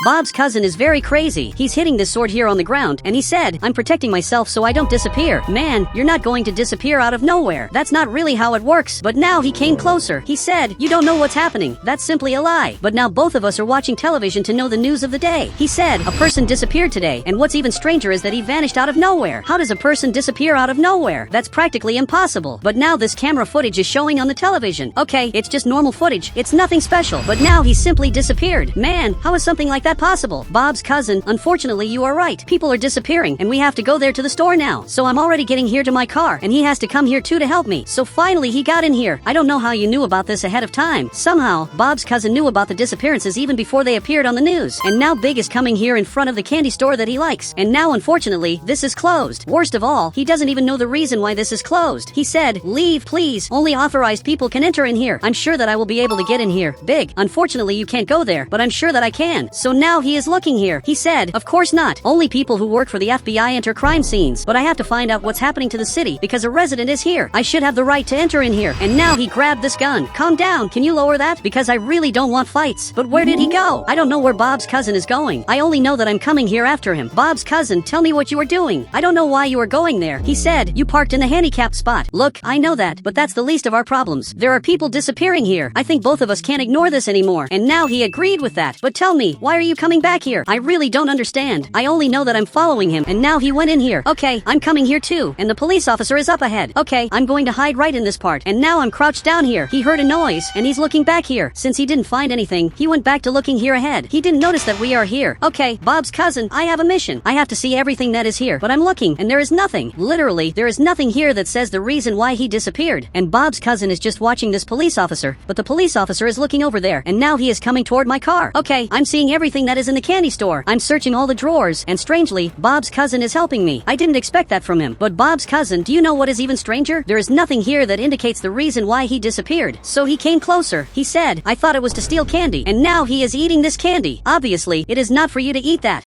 Bob's cousin is very crazy. He's hitting this sword here on the ground, and he said, I'm protecting myself so I don't disappear. Man, you're not going to disappear out of nowhere. That's not really how it works. But now he came closer. He said, you don't know what's happening. That's simply a lie. But now both of us are watching television to know the news of the day. He said, a person disappeared today, and what's even stranger is that he vanished out of nowhere. How does a person disappear out of nowhere? That's practically impossible. But now this camera footage is showing on the television. Okay, it's just normal footage. It's nothing special. But now he simply disappeared. Man, how is something like that possible? Bob's cousin, unfortunately you are right. People are disappearing, and we have to go there to the store now. So I'm already getting here to my car, and he has to come here too to help me. So finally he got in here. I don't know how you knew about this ahead of time. Somehow, Bob's cousin knew about the disappearances even before they appeared on the news. And now Big is coming here in front of the candy store that he likes. And now unfortunately, this is closed. Worst of all, he doesn't even know the reason why this is closed. He said, leave please. Only authorized people can enter in here. I'm sure that I will be able to get in here. Big, unfortunately you can't go there, but I'm sure that I can. So now he is looking here. He said, of course not. Only people who work for the FBI enter crime scenes. But I have to find out what's happening to the city because a resident is here. I should have the right to enter in here. And now he grabbed this gun. Calm down. Can you lower that? Because I really don't want fights. But where did he go? I don't know where Bob's cousin is going. I only know that I'm coming here after him. Bob's cousin, tell me what you are doing. I don't know why you are going there. He said, you parked in the handicapped spot. Look, I know that, but that's the least of our problems. There are people disappearing here. I think both of us can't ignore this anymore. And now he agreed with that. But tell me, why are you coming back here? I really don't understand. I only know that I'm following him, and now he went in here. Okay, I'm coming here too, and the police officer is up ahead. Okay, I'm going to hide right in this part, and now I'm crouched down here. He heard a noise, and he's looking back here. Since he didn't find anything, he went back to looking here ahead. He didn't notice that we are here. Okay, Bob's cousin, I have a mission. I have to see everything that is here, but I'm looking, and there is nothing. Literally, there is nothing here that says the reason why he disappeared. And Bob's cousin is just watching this police officer, but the police officer is looking over there, and now he is coming toward my car. Okay, I'm seeing everything that is in the candy store. I'm searching all the drawers, and strangely, Bob's cousin is helping me. I didn't expect that from him. But Bob's cousin, do you know what is even stranger? There is nothing here that indicates the reason why he disappeared. So he came closer. He said, I thought it was to steal candy, and now he is eating this candy. Obviously, it is not for you to eat that.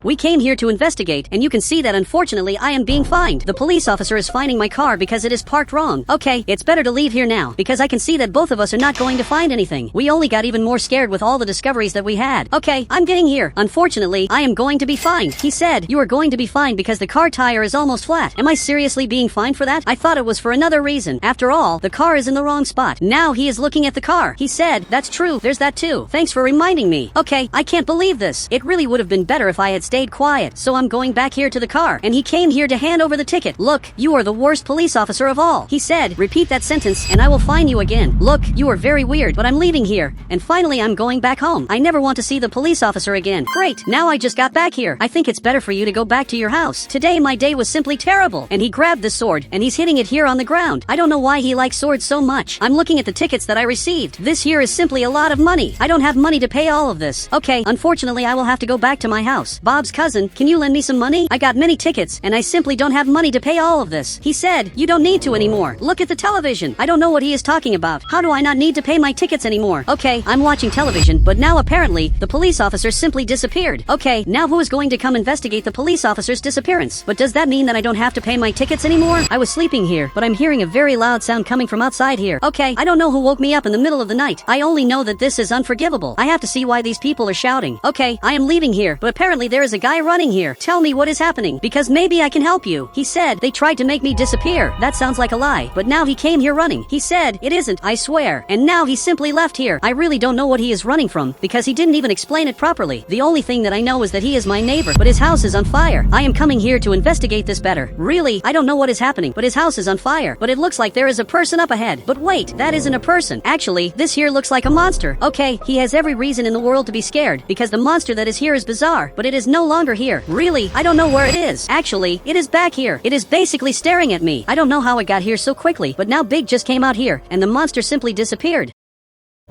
We came here to investigate, and you can see that unfortunately I am being fined. The police officer is fining my car because it is parked wrong. Okay, it's better to leave here now, because I can see that both of us are not going to find anything. We only got even more scared with all the discoveries that we had. Okay, I'm getting here. Unfortunately, I am going to be fined. He said, you are going to be fined because the car tire is almost flat. Am I seriously being fined for that? I thought it was for another reason. After all, the car is in the wrong spot. Now he is looking at the car. He said, that's true, there's that too. Thanks for reminding me. Okay, I can't believe this. It really would have been better if I had stayed quiet. So I'm going back here to the car, and he came here to hand over the ticket. Look, you are the worst police officer of all. He said, repeat that sentence and I will fine you again. Look, you are very weird, but I'm leaving here. And finally I'm going back home. I never want to see the police officer again. Great, now I just got back here. I think it's better for you to go back to your house. Today my day was simply terrible. And he grabbed the sword, and he's hitting it here on the ground. I don't know why he likes swords so much. I'm looking at the tickets that I received. This here is simply a lot of money. I don't have money to pay all of this. Okay, unfortunately I will have to go back to my house. Bob's cousin, can you lend me some money? I got many tickets, and I simply don't have money to pay all of this. He said, you don't need to anymore. Look at the television. I don't know what he is talking about. How do I not need to pay my tickets anymore? Okay, I'm watching television, but now apparently, the police officer simply disappeared. Okay, now who is going to come investigate the police officer's disappearance? But does that mean that I don't have to pay my tickets anymore? I was sleeping here, but I'm hearing a very loud sound coming from outside here. Okay, I don't know who woke me up in the middle of the night. I only know that this is unforgivable. I have to see why these people are shouting. Okay, I am leaving here, but apparently there is a guy running here. Tell me what is happening, because maybe I can help you. He said, they tried to make me disappear. That sounds like a lie, but now he came here running. He said, it isn't, I swear. And now he simply left here. I really don't know what he is running from, because he didn't even explain it properly. The only thing that I know is that he is my neighbor, but his house is on fire. I am coming here to investigate this better. Really, I don't know what is happening, but his house is on fire. But it looks like there is a person up ahead. But wait, that isn't a person. Actually, this here looks like a monster. Okay, he has every reason in the world to be scared, because the monster that is here is bizarre, but it is no longer here. Really, I don't know where it is. Actually, it is back here. It is basically staring at me. I don't know how it got here so quickly, but now Big just came out here, and the monster simply disappeared.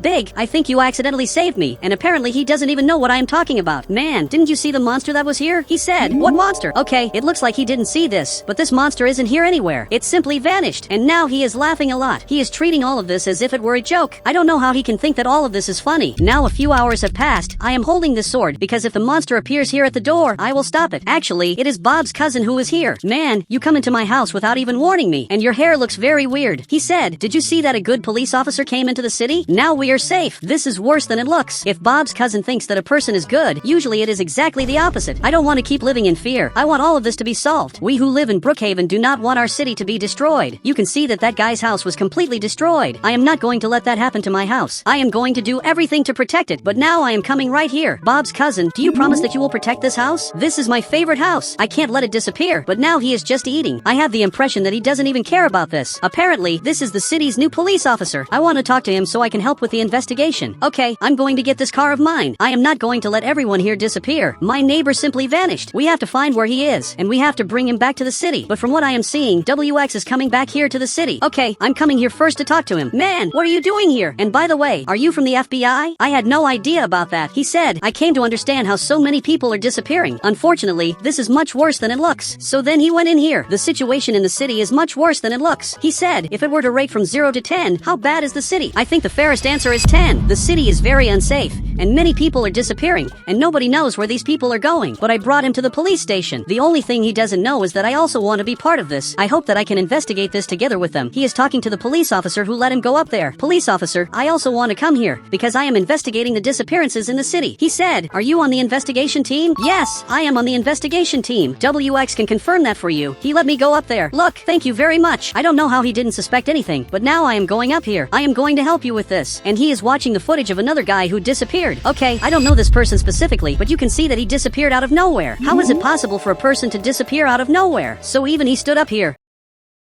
Big, I think you accidentally saved me, and apparently he doesn't even know what I am talking about. Man, didn't you see the monster that was here? He said, what monster? Okay, it looks like he didn't see this, but this monster isn't here anywhere. It simply vanished, and now he is laughing a lot. He is treating all of this as if it were a joke. I don't know how he can think that all of this is funny. Now a few hours have passed. I am holding this sword, because if the monster appears here at the door, I will stop it. Actually, it is Bob's cousin who is here. Man, you come into my house without even warning me, and your hair looks very weird. He said, did you see that a good police officer came into the city? Now we we are safe. This is worse than it looks. If Bob's cousin thinks that a person is good, usually it is exactly the opposite. I don't want to keep living in fear. I want all of this to be solved. We who live in Brookhaven do not want our city to be destroyed. You can see that that guy's house was completely destroyed. I am not going to let that happen to my house. I am going to do everything to protect it, but now I am coming right here. Bob's cousin, do you promise that you will protect this house? This is my favorite house. I can't let it disappear, but now he is just eating. I have the impression that he doesn't even care about this. Apparently, this is the city's new police officer. I want to talk to him so I can help with the investigation. Okay, I'm going to get this car of mine. I am not going to let everyone here disappear. My neighbor simply vanished. We have to find where he is, and we have to bring him back to the city. But from what I am seeing, WX is coming back here to the city. Okay, I'm coming here first to talk to him. Man, what are you doing here? And by the way, are you from the FBI? I had no idea about that. He said, I came to understand how so many people are disappearing. Unfortunately, this is much worse than it looks. So then he went in here. The situation in the city is much worse than it looks. He said, if it were to rate from 0 to 10, how bad is the city? I think the fairest answer is 10. The city is very unsafe, and many people are disappearing, and nobody knows where these people are going. But I brought him to the police station. The only thing he doesn't know is that I also want to be part of this. I hope that I can investigate this together with them. He is talking to the police officer who let him go up there. Police officer, I also want to come here, because I am investigating the disappearances in the city. He said, are you on the investigation team? Yes, I am on the investigation team. WX can confirm that for you. He let me go up there. Look, thank you very much. I don't know how he didn't suspect anything, but now I am going up here. I am going to help you with this. And he is watching the footage of another guy who disappeared. Okay, I don't know this person specifically, but you can see that he disappeared out of nowhere. How is it possible for a person to disappear out of nowhere? So even he stood up here.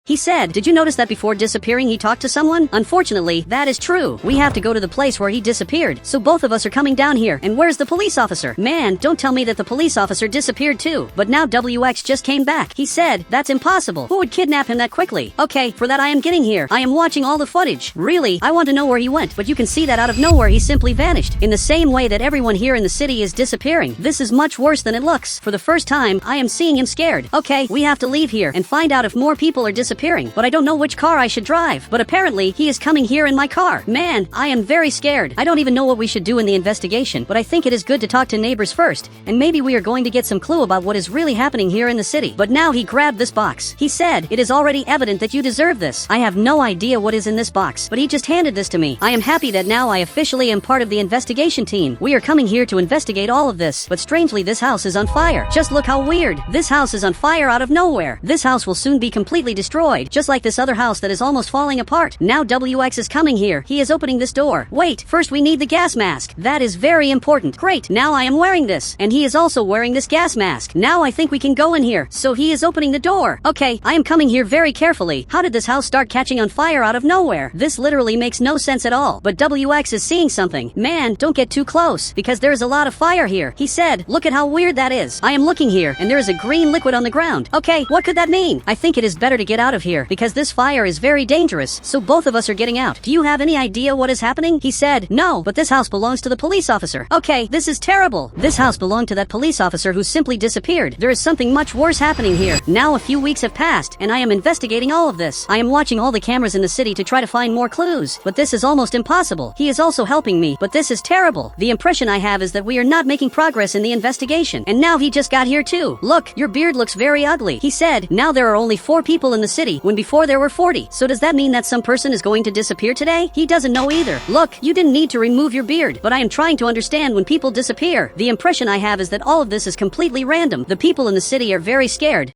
He said, did you notice that before disappearing he talked to someone? Unfortunately, that is true. We have to go to the place where he disappeared. So both of us are coming down here. And where's the police officer? Man, don't tell me that the police officer disappeared too. But now WX just came back. He said, that's impossible. Who would kidnap him that quickly? Okay, for that I am getting here. I am watching all the footage. Really, I want to know where he went. But you can see that out of nowhere he simply vanished. In the same way that everyone here in the city is disappearing. This is much worse than it looks. For the first time, I am seeing him scared. Okay, we have to leave here and find out if more people are disappearing. But I don't know which car I should drive. But apparently, he is coming here in my car. Man, I am very scared. I don't even know what we should do in the investigation, but I think it is good to talk to neighbors first, and maybe we are going to get some clue about what is really happening here in the city. But now he grabbed this box. He said, it is already evident that you deserve this. I have no idea what is in this box, but he just handed this to me. I am happy that now I officially am part of the investigation team. We are coming here to investigate all of this, but strangely this house is on fire. Just look how weird. This house is on fire out of nowhere. This house will soon be completely destroyed, just like this other house that is almost falling apart. Now WX is coming here. He is opening this door. Wait, first we need the gas mask. That is very important. Great, now I am wearing this. And he is also wearing this gas mask. Now I think we can go in here. So he is opening the door. Okay, I am coming here very carefully. How did this house start catching on fire out of nowhere? This literally makes no sense at all. But WX is seeing something. Man, don't get too close, because there is a lot of fire here. He said, look at how weird that is. I am looking here, and there is a green liquid on the ground. Okay, what could that mean? I think it is better to get out of here, because this fire is very dangerous, so both of us are getting out. Do you have any idea what is happening? He said, no, but this house belongs to the police officer. Okay, this is terrible. This house belonged to that police officer who simply disappeared. There is something much worse happening here. Now a few weeks have passed, and I am investigating all of this. I am watching all the cameras in the city to try to find more clues, but this is almost impossible. He is also helping me, but this is terrible. The impression I have is that we are not making progress in the investigation, and now he just got here too. Look, your beard looks very ugly. He said, now there are only 4 people in the city, when before there were 40. So does that mean that some person is going to disappear today? He doesn't know either. Look, you didn't need to remove your beard, but I am trying to understand when people disappear. The impression I have is that all of this is completely random. The people in the city are very scared.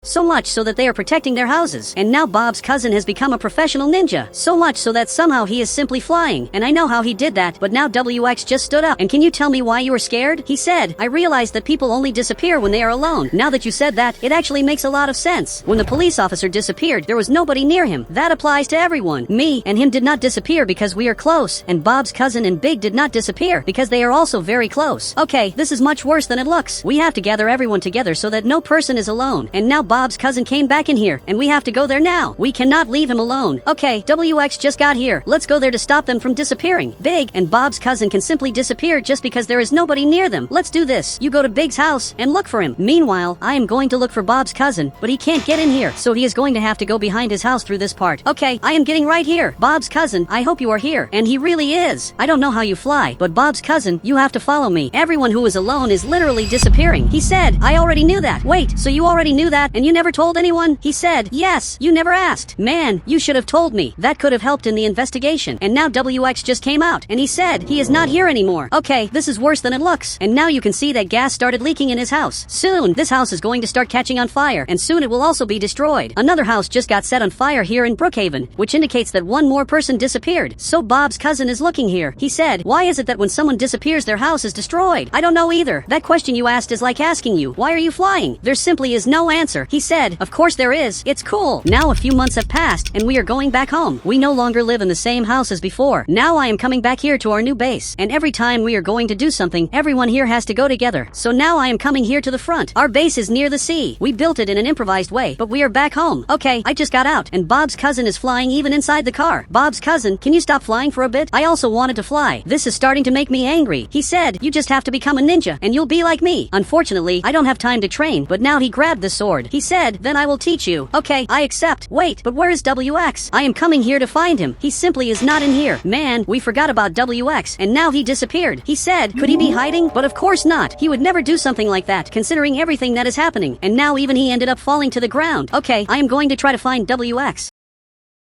So much so that they are protecting their houses. And now Bob's cousin has become a professional ninja. So much so that somehow he is simply flying. And I know how he did that, but now WX just stood up. And can you tell me why you were scared? He said, I realized that people only disappear when they are alone. Now that you said that, it actually makes a lot of sense. When the police officer disappeared, there was nobody near him. That applies to everyone. Me and him did not disappear because we are close. And Bob's cousin and Big did not disappear because they are also very close. Okay, this is much worse than it looks. We have to gather everyone together so that no person is alone. And now Bob's cousin came back in here, and we have to go there now. We cannot leave him alone. Okay, WX just got here. Let's go there to stop them from disappearing. Big and Bob's cousin can simply disappear just because there is nobody near them. Let's do this. You go to Big's house and look for him. Meanwhile, I am going to look for Bob's cousin, but he can't get in here, so he is going to have to go behind his house through this part. Okay, I am getting right here. Bob's cousin, I hope you are here. And he really is. I don't know how you fly, but Bob's cousin, you have to follow me. Everyone who is alone is literally disappearing. He said, I already knew that. Wait, so you already knew that, and And you never told anyone? He said, yes, you never asked. Man, you should have told me. That could have helped in the investigation. And now WX just came out, and he said he is not here anymore. Okay, this is worse than it looks. And now you can see that gas started leaking in his house. Soon, this house is going to start catching on fire, and soon it will also be destroyed. Another house just got set on fire here in Brookhaven, which indicates that one more person disappeared. So Bob's cousin is looking here. He said, why is it that when someone disappears their house is destroyed? I don't know either. That question you asked is like asking you, why are you flying? There simply is no answer. He said, of course there is. It's cool. Now a few months have passed, and we are going back home. We no longer live in the same house as before. Now I am coming back here to our new base, and every time we are going to do something, everyone here has to go together. So now I am coming here to the front. Our base is near the sea. We built it in an improvised way, but we are back home. Okay, I just got out, and Bob's cousin is flying even inside the car. Bob's cousin, can you stop flying for a bit? I also wanted to fly. This is starting to make me angry. He said, you just have to become a ninja, and you'll be like me. Unfortunately, I don't have time to train, but now he grabbed the sword. He said, then I will teach you. Okay, I accept. Wait, but where is WX? I am coming here to find him. He simply is not in here. Man, we forgot about WX, and now he disappeared. He said, could he be hiding? But of course not. He would never do something like that, considering everything that is happening. And now even he ended up falling to the ground. Okay, I am going to try to find WX.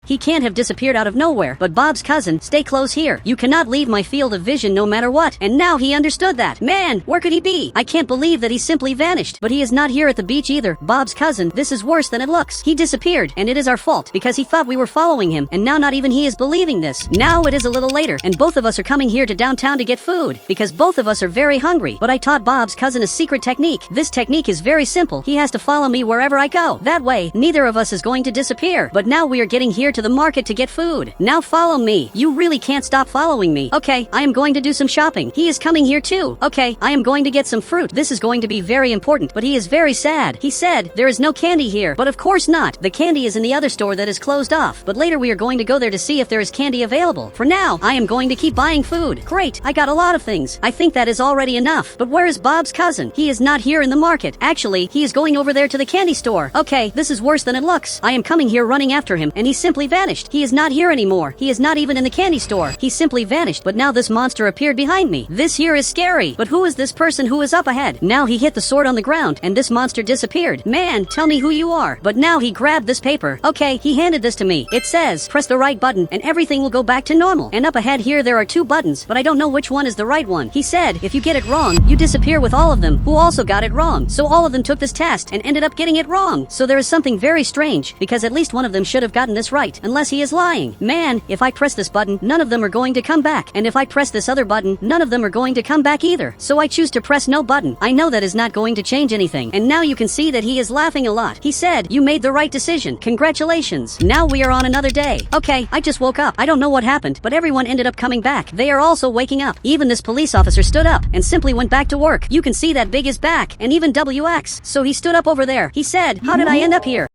He can't have disappeared out of nowhere, but Bob's cousin, stay close here. You cannot leave my field of vision no matter what. And now he understood that. Man, where could he be? I can't believe that he simply vanished. But he is not here at the beach either. Bob's cousin, this is worse than it looks. He disappeared, and it is our fault, because he thought we were following him, and now not even he is believing this. Now it is a little later, and both of us are coming here to downtown to get food, because both of us are very hungry. But I taught Bob's cousin a secret technique. This technique is very simple. He has to follow me wherever I go. That way, neither of us is going to disappear. But now we are getting here to the market to get food. Now follow me. You really can't stop following me. Okay, I am going to do some shopping. He is coming here too. Okay, I am going to get some fruit. This is going to be very important, but he is very sad. He said, there is no candy here, but of course not. The candy is in the other store that is closed off, but later we are going to go there to see if there is candy available. For now, I am going to keep buying food. Great, I got a lot of things. I think that is already enough. But where is Bob's cousin? He is not here in the market. Actually, he is going over there to the candy store. Okay, this is worse than it looks. I am coming here running after him, and he simply vanished. He is not here anymore. He is not even in the candy store. He simply vanished, but now this monster appeared behind me. This here is scary. But who is this person who is up ahead? Now he hit the sword on the ground, and this monster disappeared. Man, tell me who you are. But now he grabbed this paper. Okay, he handed this to me. It says, press the right button, and everything will go back to normal. And up ahead here there are two buttons, but I don't know which one is the right one. He said, if you get it wrong, you disappear with all of them, who also got it wrong. So all of them took this test, and ended up getting it wrong. So there is something very strange, because at least one of them should have gotten this right, unless he is lying. Man, if I press this button, none of them are going to come back. And if I press this other button, none of them are going to come back either. So I choose to press no button. I know that is not going to change anything. And now you can see that he is laughing a lot. He said, you made the right decision. Congratulations. Now we are on another day. Okay, I just woke up. I don't know what happened, but everyone ended up coming back. They are also waking up. Even this police officer stood up and simply went back to work. You can see that Big is back, and even WX. So he stood up over there. He said, how did I end up here?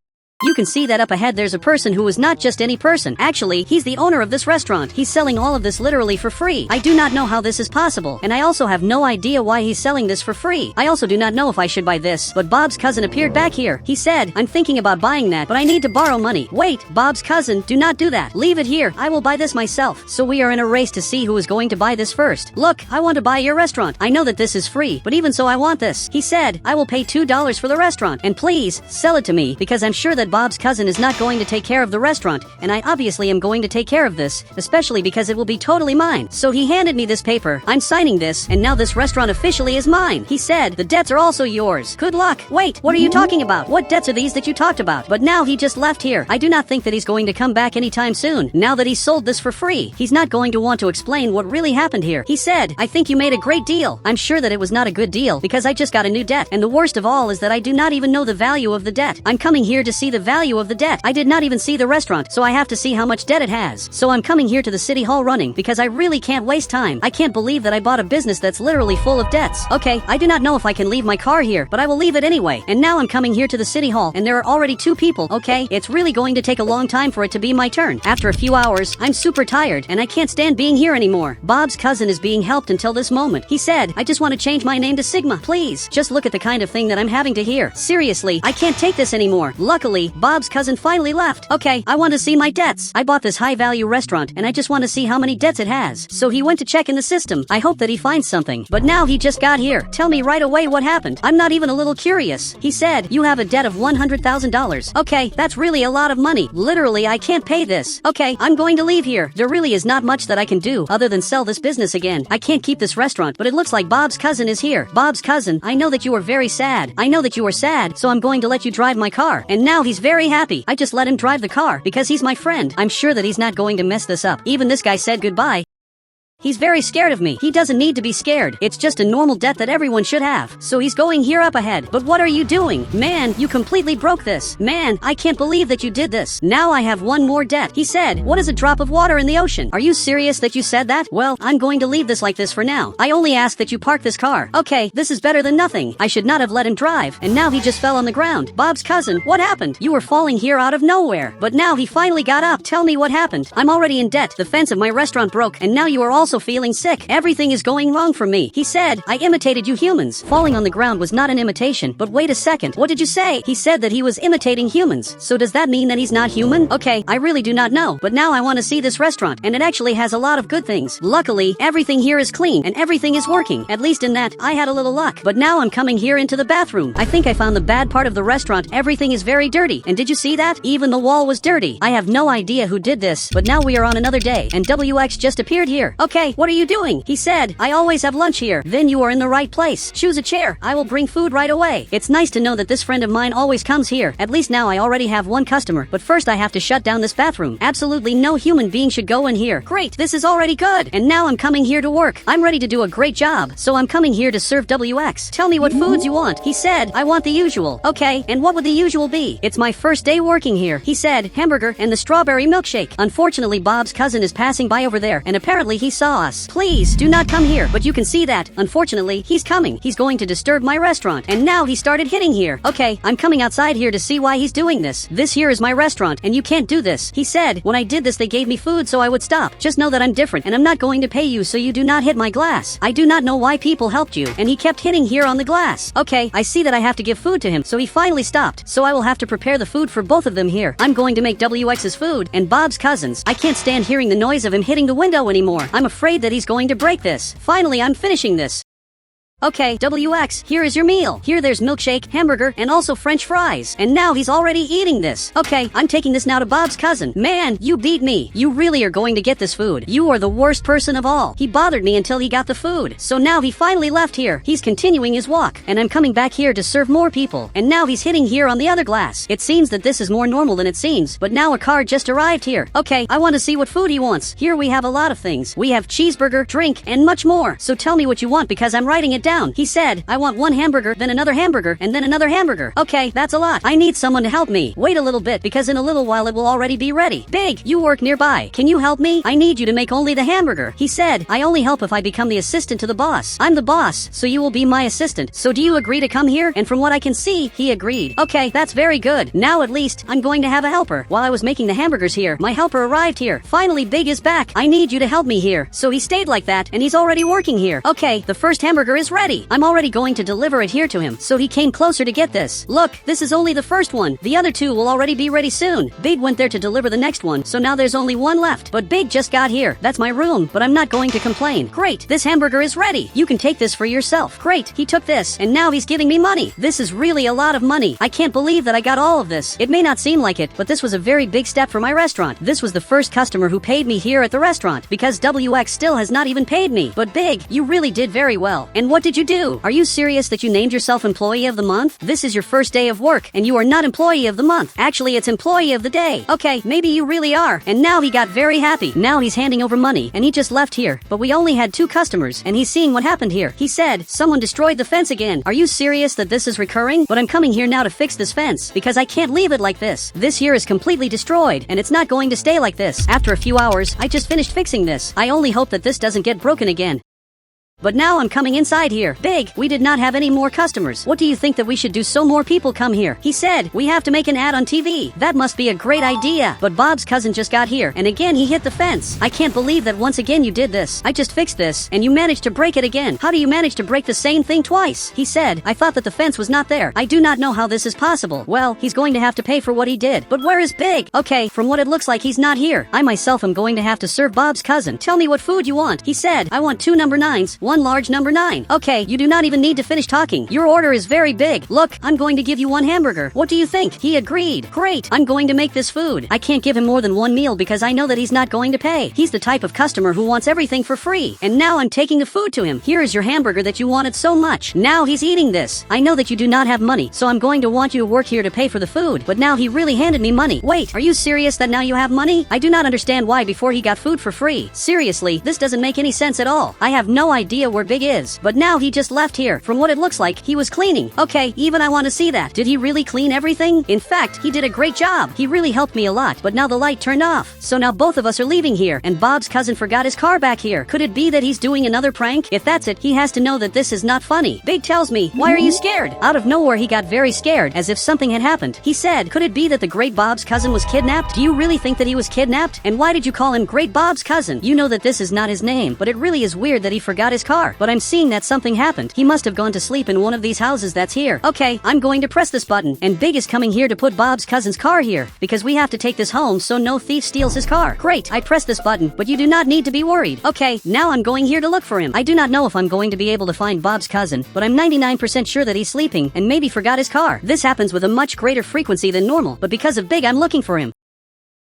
You can see that up ahead there's a person who is not just any person. Actually, he's the owner of this restaurant. He's selling all of this literally for free. I do not know how this is possible, and I also have no idea why he's selling this for free. I also do not know if I should buy this, but Bob's cousin appeared back here. He said, I'm thinking about buying that, but I need to borrow money. Wait, Bob's cousin, do not do that. Leave it here. I will buy this myself. So we are in a race to see who is going to buy this first. Look, I want to buy your restaurant. I know that this is free, but even so I want this. He said, I will pay $2 for the restaurant, and please, sell it to me, because I'm sure that Bob's cousin is not going to take care of the restaurant, and I obviously am going to take care of this, especially because it will be totally mine. So he handed me this paper. I'm signing this, and now this restaurant officially is mine. He said, the debts are also yours. Good luck. Wait, what are you talking about? What debts are these that you talked about? But now he just left here. I do not think that he's going to come back anytime soon. Now that he sold this for free, he's not going to want to explain what really happened here. He said, I think you made a great deal. I'm sure that it was not a good deal, because I just got a new debt, and the worst of all is that I do not even know the value of the debt. I'm coming here to see the value of the debt. I did not even see the restaurant, so I have to see how much debt it has. So I'm coming here to the city hall running, because I really can't waste time. I can't believe that I bought a business that's literally full of debts. Okay, I do not know if I can leave my car here, but I will leave it anyway. And now I'm coming here to the city hall, and there are already 2 people. Okay, it's really going to take a long time for it to be my turn. After a few hours, I'm super tired, and I can't stand being here anymore. Bob's cousin is being helped until this moment. He said, I just want to change my name to Sigma. Please, just look at the kind of thing that I'm having to hear. Seriously, I can't take this anymore. Luckily, Finally, Bob's cousin finally left. Okay, I want to see my debts. I bought this high-value restaurant, and I just want to see how many debts it has. So he went to check in the system. I hope that he finds something. But now he just got here. Tell me right away what happened. I'm not even a little curious. He said, you have a debt of $100,000. Okay, that's really a lot of money. Literally, I can't pay this. Okay, I'm going to leave here. There really is not much that I can do other than sell this business again. I can't keep this restaurant, but it looks like Bob's cousin is here. Bob's cousin, I know that you are very sad. I know that you are sad, so I'm going to let you drive my car. And now he's very happy. I just let him drive the car because he's my friend. I'm sure that he's not going to mess this up. Even this guy said goodbye. He's very scared of me. He doesn't need to be scared. It's just a normal debt that everyone should have. So he's going here up ahead. But what are you doing? Man, you completely broke this. Man, I can't believe that you did this. Now I have one more debt. He said, what is a drop of water in the ocean? Are you serious that you said that? Well, I'm going to leave this like this for now. I only ask that you park this car. Okay, this is better than nothing. I should not have let him drive. And now he just fell on the ground. Bob's cousin, what happened? You were falling here out of nowhere. But now he finally got up. Tell me what happened. I'm already in debt. The fence of my restaurant broke. And now you are also feeling sick. Everything is going wrong for me. He said, I imitated you humans. Falling on the ground was not an imitation. But wait a second. What did you say? He said that he was imitating humans. So does that mean that he's not human? Okay, I really do not know. But now I want to see this restaurant. And it actually has a lot of good things. Luckily, everything here is clean. And everything is working. At least in that, I had a little luck. But now I'm coming here into the bathroom. I think I found the bad part of the restaurant. Everything is very dirty. And did you see that? Even the wall was dirty. I have no idea who did this. But now we are on another day. And WX just appeared here. Okay, what are you doing? He said, I always have lunch here. Then you are in the right place. Choose a chair. I will bring food right away. It's nice to know that this friend of mine always comes here. At least now I already have one customer. But first I have to shut down this bathroom. Absolutely no human being should go in here. Great, this is already good. And now I'm coming here to work. I'm ready to do a great job. So I'm coming here to serve WX. Tell me what foods you want. He said, I want the usual. Okay, and what would the usual be? It's my first day working here. He said, hamburger and the strawberry milkshake. Unfortunately, Bob's cousin is passing by over there, and apparently he saw us. Please, do not come here. But you can see that, unfortunately, he's coming. He's going to disturb my restaurant. And now he started hitting here. Okay, I'm coming outside here to see why he's doing this. This here is my restaurant, and you can't do this. He said, when I did this, they gave me food, so I would stop. Just know that I'm different, and I'm not going to pay you, so you do not hit my glass. I do not know why people helped you. And he kept hitting here on the glass. Okay, I see that I have to give food to him, so he finally stopped. So I will have to prepare the food for both of them here. I'm going to make WX's food, and Bob's cousins. I can't stand hearing the noise of him hitting the window anymore. I'm afraid that he's going to break this. Finally, I'm finishing this. Okay, WX, here is your meal. Here there's milkshake, hamburger, and also french fries. And now he's already eating this. Okay, I'm taking this now to Bob's cousin. Man, you beat me. You really are going to get this food. You are the worst person of all. He bothered me until he got the food. So now he finally left here. He's continuing his walk. And I'm coming back here to serve more people. And now he's hitting here on the other glass. It seems that this is more normal than it seems. But now a car just arrived here. Okay, I want to see what food he wants. Here we have a lot of things. We have cheeseburger, drink, and much more. So tell me what you want because I'm writing it down. He said, I want one hamburger, then another hamburger, and then another hamburger. Okay, that's a lot. I need someone to help me. Wait a little bit because in a little while it will already be ready. Big, you work nearby. Can you help me? I need you to make only the hamburger. He said, I only help if I become the assistant to the boss. I'm the boss, so you will be my assistant. So do you agree to come here? And from what I can see, he agreed. Okay, that's very good. Now at least, I'm going to have a helper. While I was making the hamburgers here, my helper arrived here. Finally, Big is back. I need you to help me here. So he stayed like that, and he's already working here. Okay, the first hamburger is ready. I'm already going to deliver it here to him, so he came closer to get this. Look, this is only the first one. The other two will already be ready soon. Big went there to deliver the next one, so now there's only one left. But Big just got here. That's my room, but I'm not going to complain. Great, this hamburger is ready. You can take this for yourself. Great, he took this, and now he's giving me money. This is really a lot of money. I can't believe that I got all of this. It may not seem like it, but this was a very big step for my restaurant. This was the first customer who paid me here at the restaurant, because WX still has not even paid me. But Big, you really did very well. And what did you do? Are you serious that you named yourself Employee of the Month? This is your first day of work, and you are not Employee of the Month. Actually, it's Employee of the Day. Okay, maybe you really are. And now he got very happy. Now he's handing over money, and he just left here. But we only had 2 customers, and he's seeing what happened here. He said, someone destroyed the fence again. Are you serious that this is recurring? But I'm coming here now to fix this fence, because I can't leave it like this. This here is completely destroyed, and it's not going to stay like this. After a few hours, I just finished fixing this. I only hope that this doesn't get broken again. But now I'm coming inside here. Big, we did not have any more customers. What do you think that we should do so more people come here? He said, we have to make an ad on TV. That must be a great idea. But Bob's cousin just got here, and again he hit the fence. I can't believe that once again you did this. I just fixed this, and you managed to break it again. How do you manage to break the same thing twice? He said, I thought that the fence was not there. I do not know how this is possible. Well, he's going to have to pay for what he did. But where is Big? Okay, from what it looks like he's not here. I myself am going to have to serve Bob's cousin. Tell me what food you want. He said, I want 2 number 9s, 1 large number 9. Okay, you do not even need to finish talking. Your order is very big. Look, I'm going to give you 1 hamburger. What do you think? He agreed. Great, I'm going to make this food. I can't give him more than 1 meal because I know that he's not going to pay. He's the type of customer who wants everything for free. And now I'm taking the food to him. Here is your hamburger that you wanted so much. Now he's eating this. I know that you do not have money, so I'm going to want you to work here to pay for the food. But now he really handed me money. Wait, are you serious that now you have money? I do not understand why before he got food for free. Seriously, this doesn't make any sense at all. I have no idea where Big is. But now he just left here. From what it looks like, he was cleaning. Okay, even I want to see that. Did he really clean everything? In fact, he did a great job. He really helped me a lot, but now the light turned off. So now both of us are leaving here, and Bob's cousin forgot his car back here. Could it be that he's doing another prank? If that's it, he has to know that this is not funny. Big tells me, why are you scared? Out of nowhere, he got very scared, as if something had happened. He said, could it be that the great Bob's cousin was kidnapped? Do you really think that he was kidnapped? And why did you call him Great Bob's cousin? You know that this is not his name, but it really is weird that he forgot his car. But I'm seeing that something happened. He must have gone to sleep in one of these houses that's here. Okay, I'm going to press this button, and Big is coming here to put Bob's cousin's car here, because we have to take this home so no thief steals his car. Great, I pressed this button, but you do not need to be worried. Okay, now I'm going here to look for him. I do not know if I'm going to be able to find Bob's cousin, but I'm 99% sure that he's sleeping and maybe forgot his car. This happens with a much greater frequency than normal, but because of Big, I'm looking for him.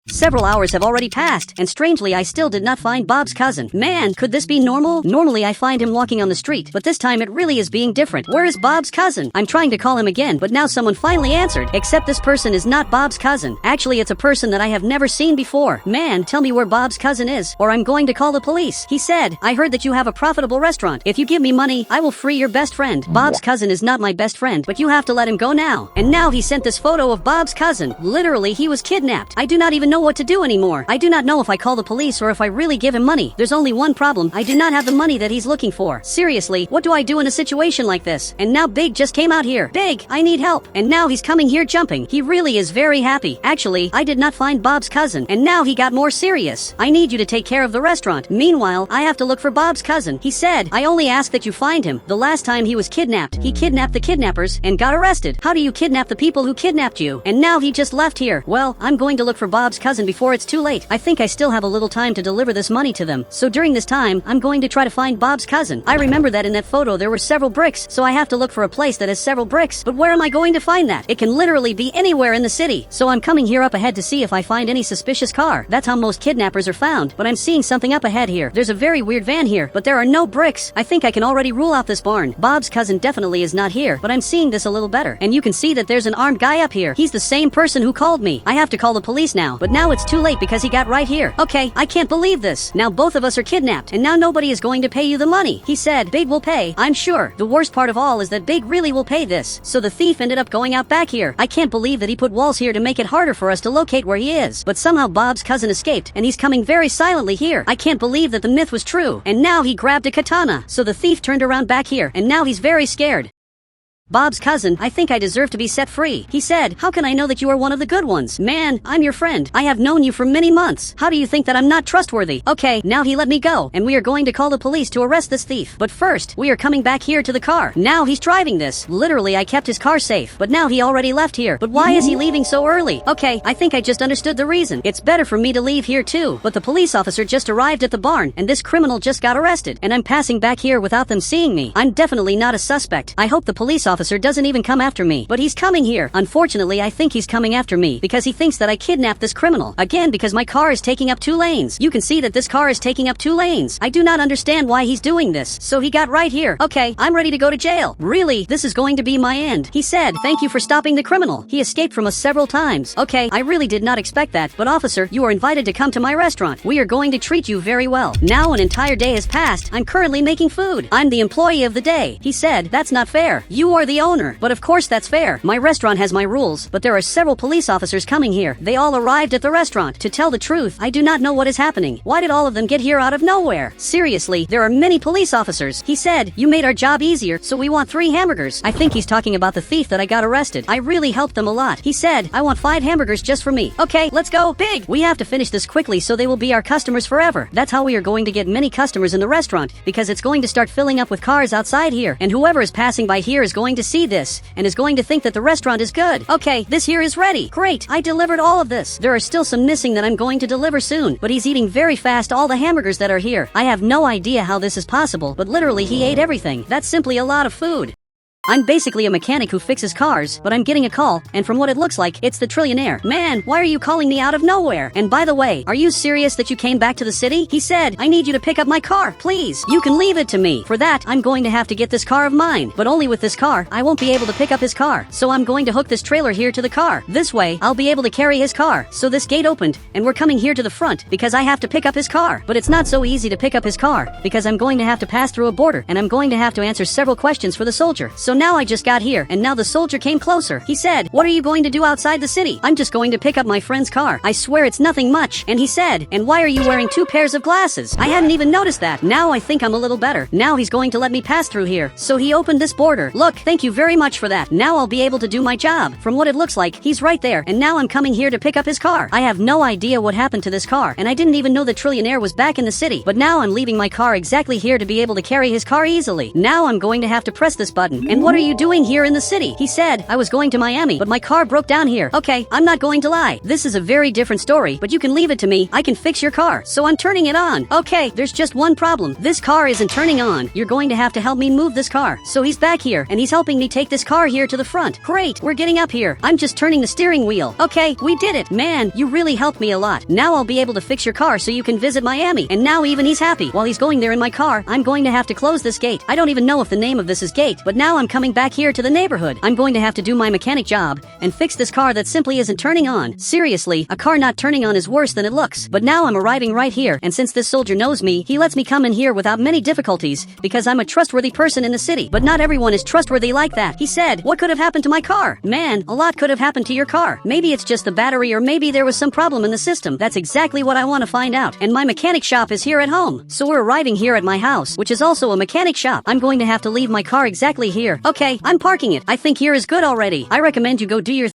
Several hours have already passed, and strangely I still did not find Bob's cousin. Man, could this be normal? Normally I find him walking on the street, but this time it really is being different. Where is Bob's cousin? I'm trying to call him again, but now someone finally answered, except this person is not Bob's cousin. Actually, it's a person that I have never seen before. Man, tell me where Bob's cousin is, or I'm going to call the police. He said, I heard that you have a profitable restaurant. If you give me money, I will free your best friend. Bob's cousin is not my best friend, but you have to let him go now. And now he sent this photo of Bob's cousin. Literally, he was kidnapped. I do not even know what to do anymore. I do not know if I call the police or if I really give him money. There's only one problem. I do not have the money that he's looking for. Seriously, what do I do in a situation like this? And now Big just came out here. Big, I need help. And now he's coming here jumping. He really is very happy. Actually, I did not find Bob's cousin, and now he got more serious. I need you to take care of the restaurant. Meanwhile, I have to look for Bob's cousin. He said, I only ask that you find him. The last time he was kidnapped, he kidnapped the kidnappers and got arrested. How do you kidnap the people who kidnapped you? And now he just left here. Well, I'm going to look for Bob's cousin before it's too late. I think I still have a little time to deliver this money to them. So during this time, I'm going to try to find Bob's cousin. I remember that in that photo there were several bricks, so I have to look for a place that has several bricks. But where am I going to find that? It can literally be anywhere in the city. So I'm coming here up ahead to see if I find any suspicious car. That's how most kidnappers are found. But I'm seeing something up ahead here. There's a very weird van here, but there are no bricks. I think I can already rule out this barn. Bob's cousin definitely is not here, but I'm seeing this a little better. And you can see that there's an armed guy up here. He's the same person who called me. I have to call the police now, but now it's too late because he got right here. Okay, I can't believe this. Now both of us are kidnapped, and now nobody is going to pay you the money. He said, Big will pay, I'm sure. The worst part of all is that Big really will pay this. So the thief ended up going out back here. I can't believe that he put walls here to make it harder for us to locate where he is. But somehow Bob's cousin escaped, and he's coming very silently here. I can't believe that the myth was true. And now he grabbed a katana. So the thief turned around back here, and now he's very scared. Bob's cousin, I think I deserve to be set free. He said, how can I know that you are one of the good ones? Man, I'm your friend. I have known you for many months. How do you think that I'm not trustworthy? Okay, now he let me go, and we are going to call the police to arrest this thief. But first, we are coming back here to the car. Now he's driving this. Literally, I kept his car safe, but now he already left here. But why is he leaving so early? Okay, I think I just understood the reason. It's better for me to leave here too. But the police officer just arrived at the barn, and this criminal just got arrested, and I'm passing back here without them seeing me. I'm definitely not a suspect. I hope the police officer doesn't even come after me, but he's coming here. Unfortunately, I think he's coming after me because he thinks that I kidnapped this criminal. Again, because my car is taking up 2 lanes. You can see that this car is taking up 2 lanes. I do not understand why he's doing this. So he got right here. Okay, I'm ready to go to jail. Really, this is going to be my end. He said, thank you for stopping the criminal. He escaped from us several times. Okay, I really did not expect that, but officer, you are invited to come to my restaurant. We are going to treat you very well. Now an entire day has passed. I'm currently making food. I'm the employee of the day. He said, that's not fair. You are are the owner. But of course that's fair. My restaurant has my rules, but there are several police officers coming here. They all arrived at the restaurant. To tell the truth, I do not know what is happening. Why did all of them get here out of nowhere? Seriously, there are many police officers. He said, you made our job easier, so we want 3 hamburgers. I think he's talking about the thief that I got arrested. I really helped them a lot. He said, I want 5 hamburgers just for me. Okay, let's go. Big! We have to finish this quickly so they will be our customers forever. That's how we are going to get many customers in the restaurant, because it's going to start filling up with cars outside here, and whoever is passing by here is going to see this, and is going to think that the restaurant is good. Okay, this here is ready. Great, I delivered all of this. There are still some missing that I'm going to deliver soon, but he's eating very fast all the hamburgers that are here. I have no idea how this is possible, but literally he ate everything. That's simply a lot of food. I'm basically a mechanic who fixes cars, but I'm getting a call, and from what it looks like, it's the trillionaire. Man, why are you calling me out of nowhere? And by the way, are you serious that you came back to the city? He said, I need you to pick up my car, please. You can leave it to me. For that, I'm going to have to get this car of mine. But only with this car, I won't be able to pick up his car. So I'm going to hook this trailer here to the car. This way, I'll be able to carry his car. So this gate opened, and we're coming here to the front, because I have to pick up his car. But it's not so easy to pick up his car, because I'm going to have to pass through a border, and I'm going to have to answer several questions for the soldier. So now I just got here, and now the soldier came closer. He said, what are you going to do outside the city? I'm just going to pick up my friend's car. I swear it's nothing much. And he said, and why are you wearing 2 pairs of glasses? I hadn't even noticed that. Now I think I'm a little better. Now he's going to let me pass through here. So he opened this border. Look, thank you very much for that. Now I'll be able to do my job. From what it looks like, he's right there, and now I'm coming here to pick up his car. I have no idea what happened to this car, and I didn't even know the trillionaire was back in the city. But now I'm leaving my car exactly here to be able to carry his car easily. Now I'm going to have to press this button. And what are you doing here in the city? He said, I was going to Miami, but my car broke down here. Okay, I'm not going to lie. This is a very different story, but you can leave it to me. I can fix your car. So I'm turning it on. Okay, there's just one problem. This car isn't turning on. You're going to have to help me move this car. So he's back here, and he's helping me take this car here to the front. Great, we're getting up here. I'm just turning the steering wheel. Okay, we did it. Man, you really helped me a lot. Now I'll be able to fix your car so you can visit Miami. And now even he's happy. While he's going there in my car, I'm going to have to close this gate. I don't even know if the name of this is gate, but now I'm coming back here to the neighborhood. I'm going to have to do my mechanic job and fix this car that simply isn't turning on. Seriously, a car not turning on is worse than it looks. But now I'm arriving right here, and since this soldier knows me, he lets me come in here without many difficulties because I'm a trustworthy person in the city. But not everyone is trustworthy like that. He said, what could have happened to my car? Man, a lot could have happened to your car. Maybe it's just the battery, or maybe there was some problem in the system. That's exactly what I want to find out. And my mechanic shop is here at home. So we're arriving here at my house, which is also a mechanic shop. I'm going to have to leave my car exactly here. Okay, I'm parking it. I think here is good already. I recommend you go do your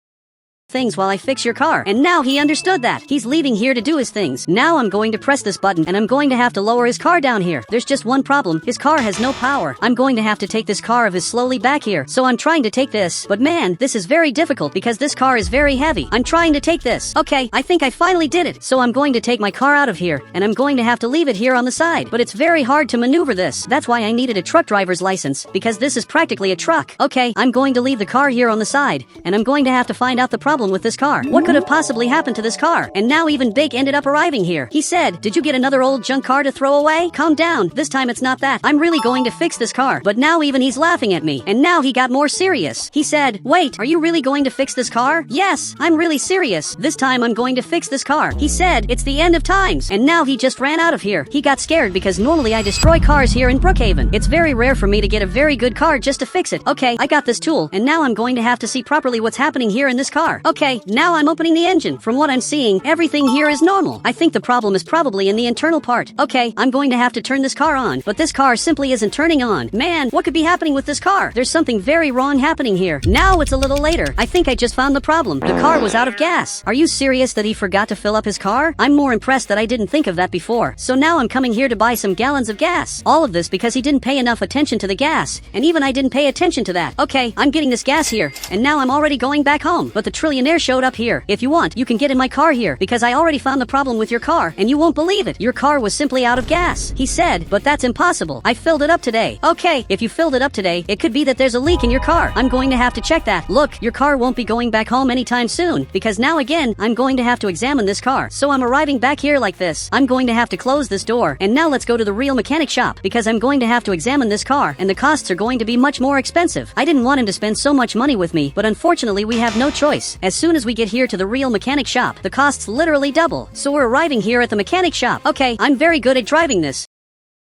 things while I fix your car. And now he understood that. He's leaving here to do his things. Now I'm going to press this button, and I'm going to have to lower his car down here. There's just one problem. His car has no power. I'm going to have to take this car of his slowly back here. So I'm trying to take this. But man, this is very difficult because this car is very heavy. I'm trying to take this. Okay, I think I finally did it. So I'm going to take my car out of here, and I'm going to have to leave it here on the side. But it's very hard to maneuver this. That's why I needed a truck driver's license, because this is practically a truck. Okay, I'm going to leave the car here on the side, and I'm going to have to find out the problem with this car. What could have possibly happened to this car? And now even Big ended up arriving here. He said, did you get another old junk car to throw away? Calm down. This time it's not that. I'm really going to fix this car. But now even he's laughing at me. And now he got more serious. He said, wait, are you really going to fix this car? Yes, I'm really serious. This time I'm going to fix this car. He said, it's the end of times. And now he just ran out of here. He got scared because normally I destroy cars here in Brookhaven. It's very rare for me to get a very good car just to fix it. Okay, I got this tool, and now I'm going to have to see properly what's happening here in this car. Okay, now I'm opening the engine. From what I'm seeing, everything here is normal. I think the problem is probably in the internal part. Okay, I'm going to have to turn this car on, but this car simply isn't turning on. Man, what could be happening with this car? There's something very wrong happening here. Now it's a little later. I think I just found the problem. The car was out of gas. Are you serious that he forgot to fill up his car? I'm more impressed that I didn't think of that before. So now I'm coming here to buy some gallons of gas. All of this because he didn't pay enough attention to the gas, and even I didn't pay attention to that. Okay, I'm getting this gas here, and now I'm already going back home. But the trillionaire showed up here. If you want, you can get in my car here, because I already found the problem with your car, and you won't believe it. Your car was simply out of gas. He said, but that's impossible. I filled it up today. Okay, if you filled it up today, it could be that there's a leak in your car. I'm going to have to check that. Look, your car won't be going back home anytime soon, because now again, I'm going to have to examine this car. So I'm arriving back here like this. I'm going to have to close this door, and now let's go to the real mechanic shop, because I'm going to have to examine this car, and the costs are going to be much more expensive. I didn't want him to spend so much money with me, but unfortunately we have no choice. As soon as we get here to the real mechanic shop, the costs literally double. So we're arriving here at the mechanic shop. Okay, I'm very good at driving this.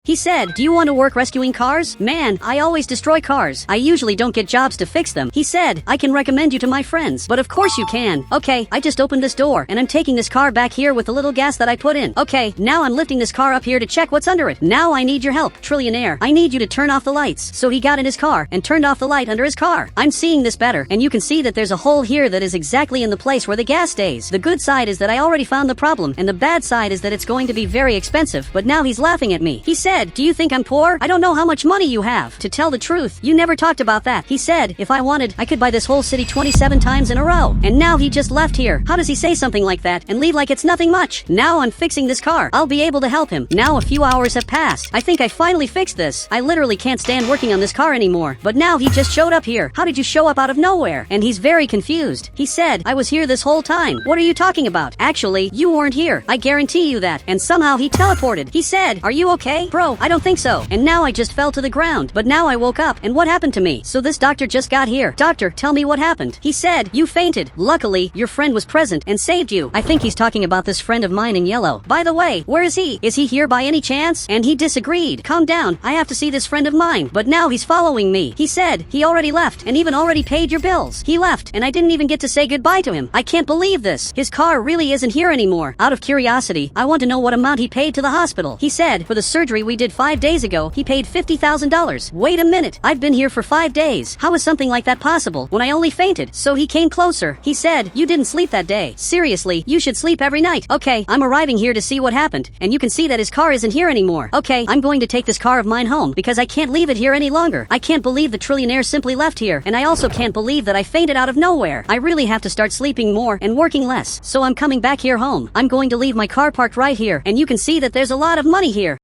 He said, do you want to work rescuing cars? Man, I always destroy cars. I usually don't get jobs to fix them. He said, I can recommend you to my friends. But of course you can. Okay, I just opened this door, and I'm taking this car back here with the little gas that I put in. Okay, now I'm lifting this car up here to check what's under it. Now I need your help, trillionaire. I need you to turn off the lights. So he got in his car and turned off the light under his car. I'm seeing this better, and you can see that there's a hole here that is exactly in the place where the gas stays. The good side is that I already found the problem, and the bad side is that it's going to be very expensive, but now he's laughing at me. He said, do you think I'm poor? I don't know how much money you have. To tell the truth, you never talked about that. He said, if I wanted, I could buy this whole city 27 times in a row. And now he just left here. How does he say something like that and leave like it's nothing much? Now I'm fixing this car. I'll be able to help him. Now a few hours have passed. I think I finally fixed this. I literally can't stand working on this car anymore. But now he just showed up here. How did you show up out of nowhere? And he's very confused. He said, I was here this whole time. What are you talking about? Actually, you weren't here. I guarantee you that. And somehow he teleported. He said, are you okay? Bro, I don't think so. And now I just fell to the ground. But now I woke up. And what happened to me? So this doctor just got here. Doctor, tell me what happened. He said, you fainted. Luckily, your friend was present and saved you. I think he's talking about this friend of mine in yellow. By the way, where is he? Is he here by any chance? And he disagreed. Calm down. I have to see this friend of mine. But now he's following me. He said he already left and even already paid your bills. He left and I didn't even get to say goodbye to him. I can't believe this. His car really isn't here anymore. Out of curiosity, I want to know what amount he paid to the hospital. He said for the surgery we did 5 days ago, he paid $50,000. Wait a minute. I've been here for 5 days. How is something like that possible when I only fainted? So he came closer. He said, you didn't sleep that day. Seriously, you should sleep every night. Okay, I'm arriving here to see what happened. And you can see that his car isn't here anymore. Okay, I'm going to take this car of mine home because I can't leave it here any longer. I can't believe the trillionaire simply left here. And I also can't believe that I fainted out of nowhere. I really have to start sleeping more and working less. So I'm coming back here home. I'm going to leave my car parked right here. And you can see that there's a lot of money here.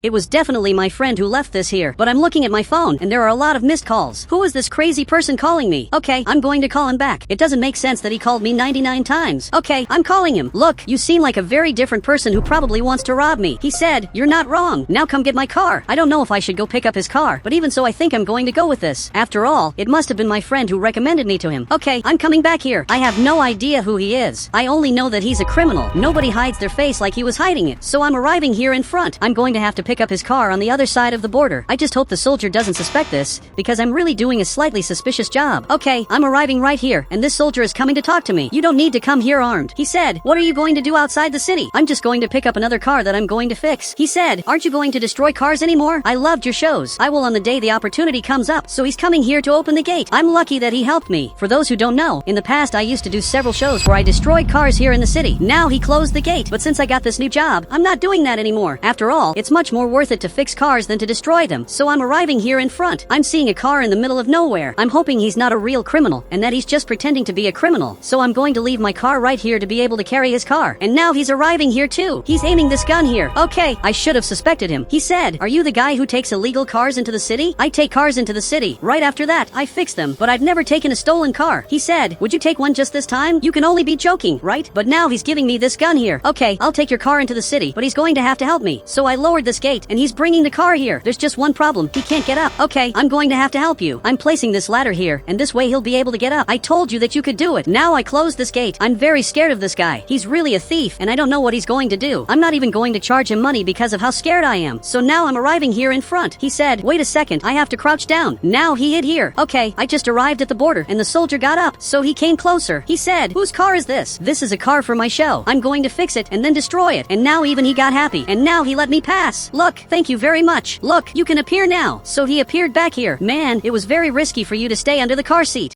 It was definitely my friend who left this here, but I'm looking at my phone and there are a lot of missed calls. Who is this crazy person calling me? Okay, I'm going to call him back. It doesn't make sense that he called me 99 times. Okay, I'm calling him. Look, you seem like a very different person who probably wants to rob me. He said, you're not wrong. Now come get my car. I don't know if I should go pick up his car, but even so I think I'm going to go with this. After all, it must have been my friend who recommended me to him. Okay, I'm coming back here. I have no idea who he is. I only know that he's a criminal. Nobody hides their face like he was hiding it. So I'm arriving here in front. I'm going to have to pick up his car on the other side of the border. I just hope the soldier doesn't suspect this, because I'm really doing a slightly suspicious job. Okay, I'm arriving right here, and this soldier is coming to talk to me. You don't need to come here armed. He said, what are you going to do outside the city? I'm just going to pick up another car that I'm going to fix. He said, aren't you going to destroy cars anymore? I loved your shows. I will on the day the opportunity comes up. So he's coming here to open the gate. I'm lucky that he helped me. For those who don't know, in the past I used to do several shows where I destroyed cars here in the city. Now he closed the gate, but since I got this new job, I'm not doing that anymore. After all, it's much more worth it to fix cars than to destroy them. So I'm arriving here in front. I'm seeing a car in the middle of nowhere. I'm hoping he's not a real criminal and that he's just pretending to be a criminal. So I'm going to leave my car right here to be able to carry his car. And now he's arriving here too. He's aiming this gun here. Okay, I should have suspected him. He said, are you the guy who takes illegal cars into the city? I take cars into the city. Right after that, I fix them. But I've never taken a stolen car. He said, would you take one just this time? You can only be joking, right? But now he's giving me this gun here. Okay, I'll take your car into the city, but he's going to have to help me. So I lowered this gate and he's bringing the car here. There's just one problem. He can't get up. Okay, I'm going to have to help you. I'm placing this ladder here, and this way he'll be able to get up. I told you that you could do it. Now I closed this gate. I'm very scared of this guy. He's really a thief, and I don't know what he's going to do. I'm not even going to charge him money because of how scared I am. So now I'm arriving here in front. He said, wait a second, I have to crouch down. Now he hid here. Okay, I just arrived at the border, and the soldier got up, so he came closer. He said, whose car is this? This is a car for my show. I'm going to fix it and then destroy it. And now even he got happy, and now he let me pass. Look, thank you very much. Look, you can appear now. So he appeared back here. Man, it was very risky for you to stay under the car seat.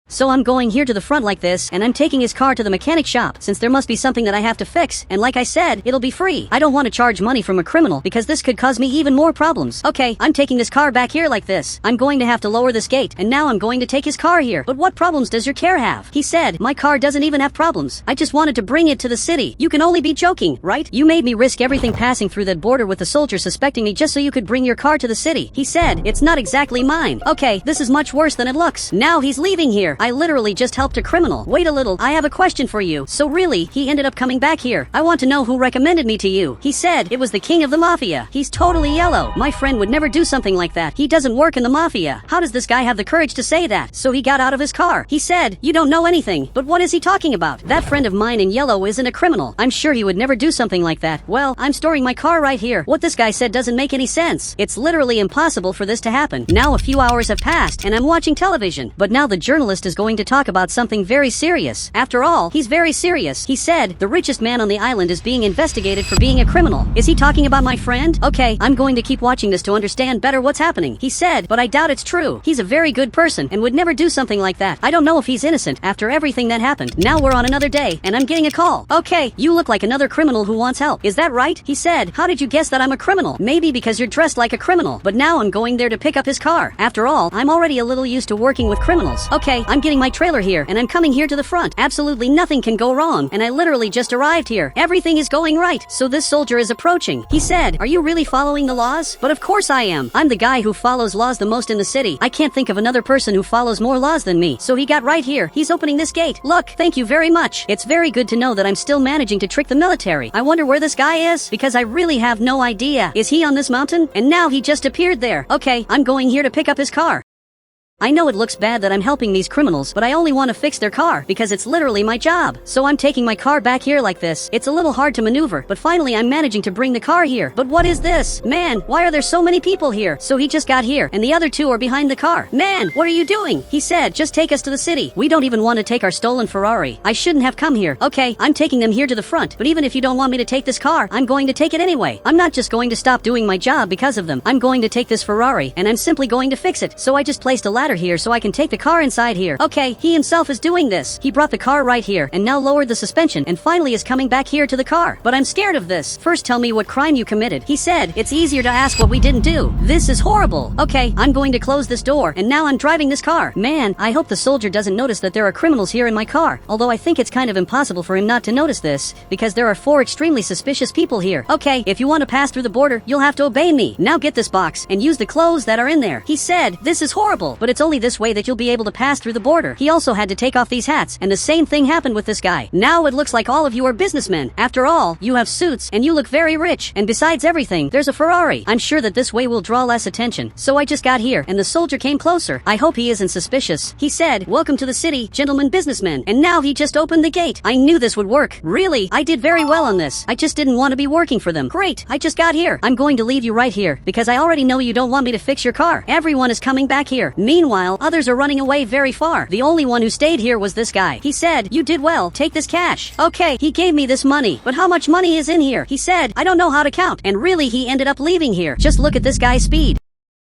So I'm going here to the front like this, and I'm taking his car to the mechanic shop, since there must be something that I have to fix, and like I said, it'll be free. I don't want to charge money from a criminal, because this could cause me even more problems. Okay, I'm taking this car back here like this. I'm going to have to lower this gate, and now I'm going to take his car here. But what problems does your car have? He said, my car doesn't even have problems. I just wanted to bring it to the city. You can only be joking, right? You made me risk everything passing through that border with the soldier suspecting me just so you could bring your car to the city. He said, it's not exactly mine. Okay, this is much worse than it looks. Now he's leaving here. here. I literally just helped a criminal. Wait a little, I have a question for you. So really, he ended up coming back here. I want to know who recommended me to you. He said it was the king of the mafia. He's totally yellow. My friend would never do something like that. He doesn't work in the mafia. How does this guy have the courage to say that? So he got out of his car. He said, you don't know anything. But what is he talking about? That friend of mine in yellow isn't a criminal. I'm sure he would never do something like that. Well, I'm storing my car right here. What this guy said doesn't make any sense. It's literally impossible for this to happen. Now a few hours have passed and I'm watching television. But now the journalist is going to talk about something very serious. After all, he's very serious. He said, the richest man on the island is being investigated for being a criminal. Is he talking about my friend? Okay, I'm going to keep watching this to understand better what's happening. He said, but I doubt it's true. He's a very good person and would never do something like that. I don't know if he's innocent after everything that happened. Now we're on another day and I'm getting a call. Okay, you look like another criminal who wants help. Is that right? He said, how did you guess that I'm a criminal? Maybe because you're dressed like a criminal. But now I'm going there to pick up his car. After all, I'm already a little used to working with criminals. Okay, I'm getting my trailer here and I'm coming here to the front. Absolutely nothing can go wrong. And I literally just arrived here. Everything is going right. So this soldier is approaching. He said, are you really following the laws? But of course I am. I'm the guy who follows laws the most in the city. I can't think of another person who follows more laws than me. So he got right here. He's opening this gate. Look, thank you very much. It's very good to know that I'm still managing to trick the military. I wonder where this guy is because I really have no idea. Is he on this mountain? And now he just appeared there. Okay, I'm going here to pick up his car. I know it looks bad that I'm helping these criminals, but I only want to fix their car because it's literally my job. So I'm taking my car back here like this. It's a little hard to maneuver, but finally I'm managing to bring the car here. But what is this? Man, why are there so many people here? So he just got here and the other two are behind the car. Man, what are you doing? He said, just take us to the city. We don't even want to take our stolen Ferrari. I shouldn't have come here. Okay, I'm taking them here to the front, but even if you don't want me to take this car, I'm going to take it anyway. I'm not just going to stop doing my job because of them. I'm going to take this Ferrari and I'm simply going to fix it. So I just placed a ladder here so I can take the car inside here. Okay, he himself is doing this. He brought the car right here and now lowered the suspension and finally is coming back here to the car. But I'm scared of this. First tell me what crime you committed. He said, it's easier to ask what we didn't do. This is horrible. Okay, I'm going to close this door and now I'm driving this car. Man, I hope the soldier doesn't notice that there are criminals here in my car. Although I think it's kind of impossible for him not to notice this because there are 4 extremely suspicious people here. Okay, if you want to pass through the border, you'll have to obey me. Now get this box and use the clothes that are in there. He said, this is horrible, but it's only this way that you'll be able to pass through the border. He also had to take off these hats, and the same thing happened with this guy. Now it looks like all of you are businessmen. After all, you have suits, and you look very rich. And besides everything, there's a Ferrari. I'm sure that this way will draw less attention. So I just got here, and the soldier came closer. I hope he isn't suspicious. He said, welcome to the city, gentlemen businessmen. And now he just opened the gate. I knew this would work. Really, I did very well on this. I just didn't want to be working for them. Great, I just got here. I'm going to leave you right here, because I already know you don't want me to fix your car. Everyone is coming back here. Meanwhile, others are running away very far. The only one who stayed here was this guy. He said, you did well, take this cash. Okay, he gave me this money. But how much money is in here? He said, I don't know how to count. And really he ended up leaving here. Just look at this guy's speed.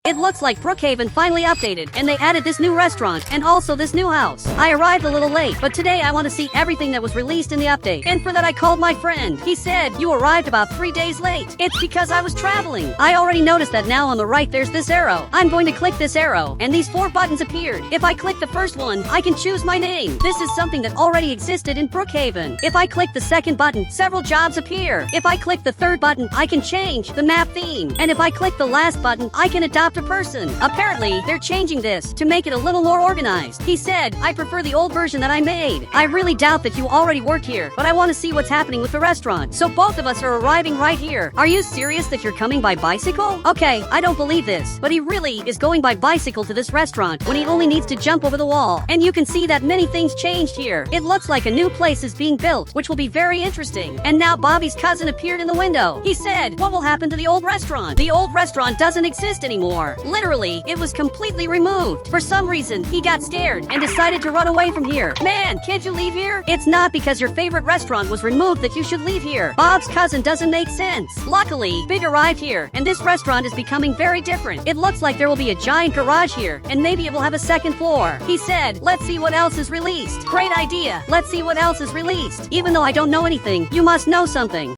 It looks like Brookhaven finally updated, and they added this new restaurant, and also this new house. I arrived a little late, but today I want to see everything that was released in the update. And for that I called my friend. He said, you arrived about 3 days late. It's because I was traveling. I already noticed that now on the right there's this arrow. I'm going to click this arrow, and these 4 buttons appeared. If I click the first one, I can choose my name. This is something that already existed in Brookhaven. If I click the second button, several jobs appear. If I click the third button, I can change the map theme. And if I click the last button, I can adopt a person. Apparently, they're changing this to make it a little more organized. He said, I prefer the old version that I made. I really doubt that you already work here, but I want to see what's happening with the restaurant. So both of us are arriving right here. Are you serious that you're coming by bicycle? Okay, I don't believe this, but he really is going by bicycle to this restaurant when he only needs to jump over the wall. And you can see that many things changed here. It looks like a new place is being built, which will be very interesting. And now Bobby's cousin appeared in the window. He said, what will happen to the old restaurant? The old restaurant doesn't exist anymore. Literally, it was completely removed. For some reason, he got scared and decided to run away from here. Man, can't you leave here? It's not because your favorite restaurant was removed that you should leave here. Bob's cousin doesn't make sense. Luckily, Big arrived here, and this restaurant is becoming very different. It looks like there will be a giant garage here, and maybe it will have a second floor. He said, let's see what else is released. Great idea. Let's see what else is released. Even though I don't know anything, you must know something.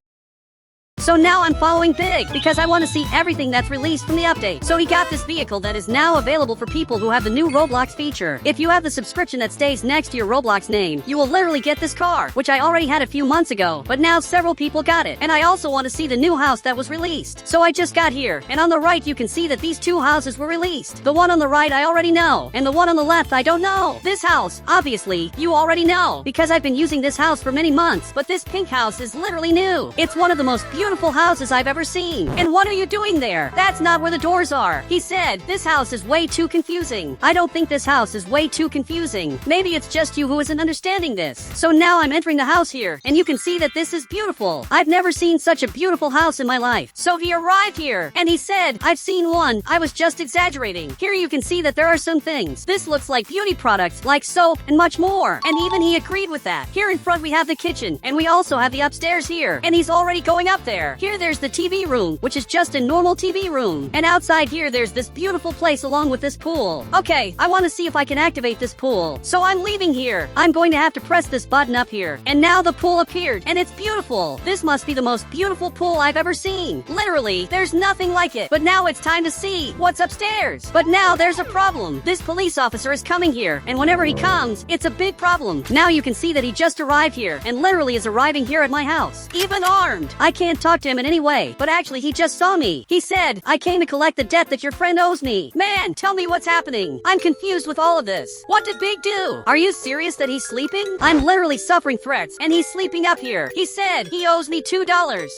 So now I'm following Big because I want to see everything that's released from the update. So he got this vehicle that is now available for people who have the new Roblox feature. If you have the subscription that stays next to your Roblox name, you will literally get this car, which I already had a few months ago, but now several people got it. And I also want to see the new house that was released. So I just got here, and on the right you can see that these two houses were released. The one on the right I already know, and the one on the left I don't know. This house, obviously, you already know, because I've been using this house for many months, but this pink house is literally new. It's one of the most beautiful houses I've ever seen. And what are you doing there? That's not where the doors are. He said, this house is way too confusing. I don't think this house is way too confusing. Maybe it's just you who isn't understanding this. So now I'm entering the house here, and you can see that this is beautiful. I've never seen such a beautiful house in my life. So he arrived here, and he said, I've seen one. I was just exaggerating. Here you can see that there are some things. This looks like beauty products, like soap, and much more. And even he agreed with that. Here in front we have the kitchen, and we also have the upstairs here. And he's already going up there. Here there's the TV room, which is just a normal TV room. And outside here there's this beautiful place along with this pool. Okay, I want to see if I can activate this pool. So I'm leaving here. I'm going to have to press this button up here. And now the pool appeared, and it's beautiful. This must be the most beautiful pool I've ever seen. Literally, there's nothing like it. But now it's time to see what's upstairs. But now there's a problem. This police officer is coming here, and whenever he comes, it's a big problem. Now you can see that he just arrived here, and literally is arriving here at my house. Even armed. I can't talk to him in any way, but actually he just saw me. He said, I came to collect the debt that your friend owes me. Man, tell me what's happening. I'm confused with all of this. What did Big do? Are you serious that he's sleeping? I'm literally suffering threats, and he's sleeping up here. He said he owes me $2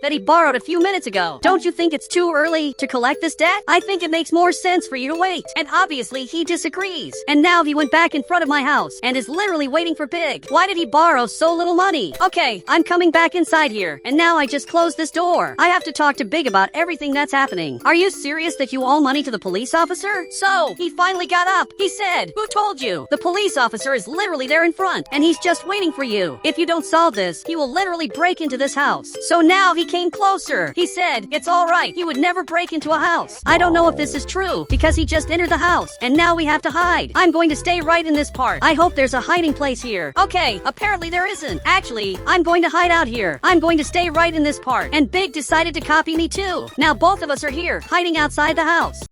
that he borrowed a few minutes ago. Don't you think it's too early to collect this debt? I think it makes more sense for you to wait. And obviously he disagrees. And now he went back in front of my house and is literally waiting for Big. Why did he borrow so little money? Okay, I'm coming back inside here, and now I just closed this door. I have to talk to Big about everything that's happening. Are you serious that you owe money to the police officer? So, he finally got up. He said, who told you? The police officer is literally there in front, and he's just waiting for you. If you don't solve this, he will literally break into this house. So now he came closer. He said, it's alright, he would never break into a house. I don't know if this is true, because he just entered the house, and now we have to hide. I'm going to stay right in this part. I hope there's a hiding place here. Okay, apparently there isn't. Actually, I'm going to hide out here. I'm going to stay right in this part. And Big decided to copy me too. Now both of us are here, hiding outside the house.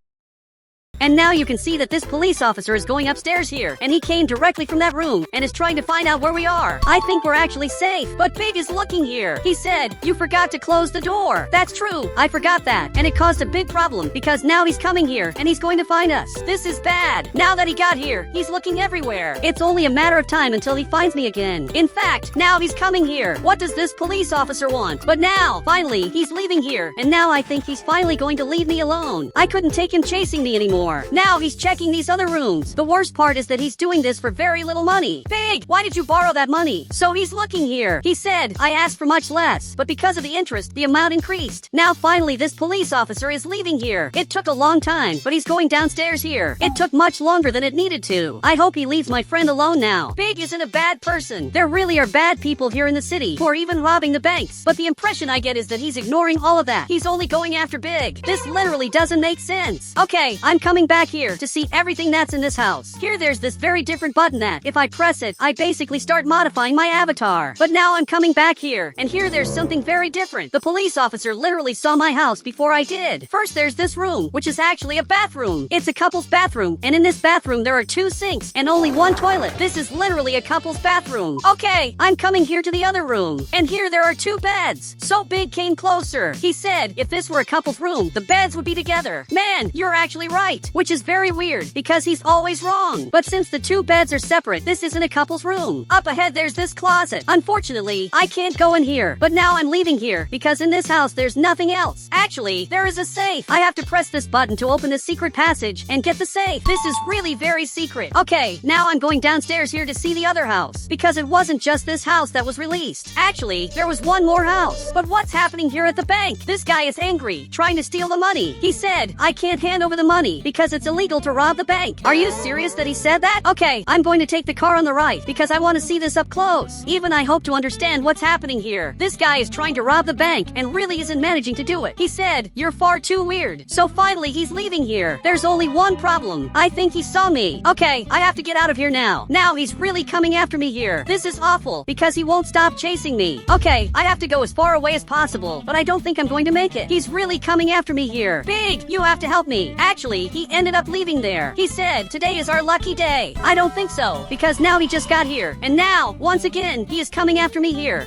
And now you can see that this police officer is going upstairs here, and he came directly from that room and is trying to find out where we are. I think we're actually safe, but Big is looking here. He said, you forgot to close the door. That's true, I forgot that, and it caused a big problem because now he's coming here and he's going to find us. This is bad. Now that he got here, he's looking everywhere. It's only a matter of time until he finds me again. In fact, now he's coming here. What does this police officer want? But now, finally, he's leaving here, and now I think he's finally going to leave me alone. I couldn't take him chasing me anymore. Now he's checking these other rooms. The worst part is that he's doing this for very little money. Big, why did you borrow that money? So he's looking here. He said, I asked for much less, but because of the interest, the amount increased. Now finally this police officer is leaving here. It took a long time, but he's going downstairs here. It took much longer than it needed to. I hope he leaves my friend alone now. Big isn't a bad person. There really are bad people here in the city who are even robbing the banks. But the impression I get is that he's ignoring all of that. He's only going after Big. This literally doesn't make sense. Okay, I'm coming back here to see everything that's in this house. Here there's this very different button that, if I press it, I basically start modifying my avatar. But now I'm coming back here, and here there's something very different. The police officer literally saw my house before I did. First there's this room, which is actually a bathroom. It's a couple's bathroom, and in this bathroom there are 2 sinks and only 1 toilet. This is literally a couple's bathroom. Okay, I'm coming here to the other room, and here there are 2 beds. So Big came closer. He said, if this were a couple's room, the beds would be together. Man, you're actually right, which is very weird because he's always wrong. But since the 2 beds are separate, this isn't a couple's room. Up ahead there's this closet. Unfortunately, I can't go in here. But now I'm leaving here because in this house there's nothing else. Actually, there is a safe. I have to press this button to open the secret passage and get the safe. This is really very secret. Okay, now I'm going downstairs here to see the other house because it wasn't just this house that was released. Actually, there was one more house. But what's happening here at the bank? This guy is angry, trying to steal the money. He said, I can't hand over the money because because it's illegal to rob the bank. Are you serious that he said that? Okay, I'm going to take the car on the right because I want to see this up close. Even I hope to understand what's happening here. This guy is trying to rob the bank and really isn't managing to do it. He said, "You're far too weird." So finally he's leaving here. There's only one problem. I think he saw me. Okay, I have to get out of here now. Now he's really coming after me here. This is awful because he won't stop chasing me. Okay, I have to go as far away as possible, but I don't think I'm going to make it. He's really coming after me here. Big, you have to help me. Actually, he ended up leaving there. He said, "Today is our lucky day." I don't think so, because now he just got here. And now, once again, he is coming after me here.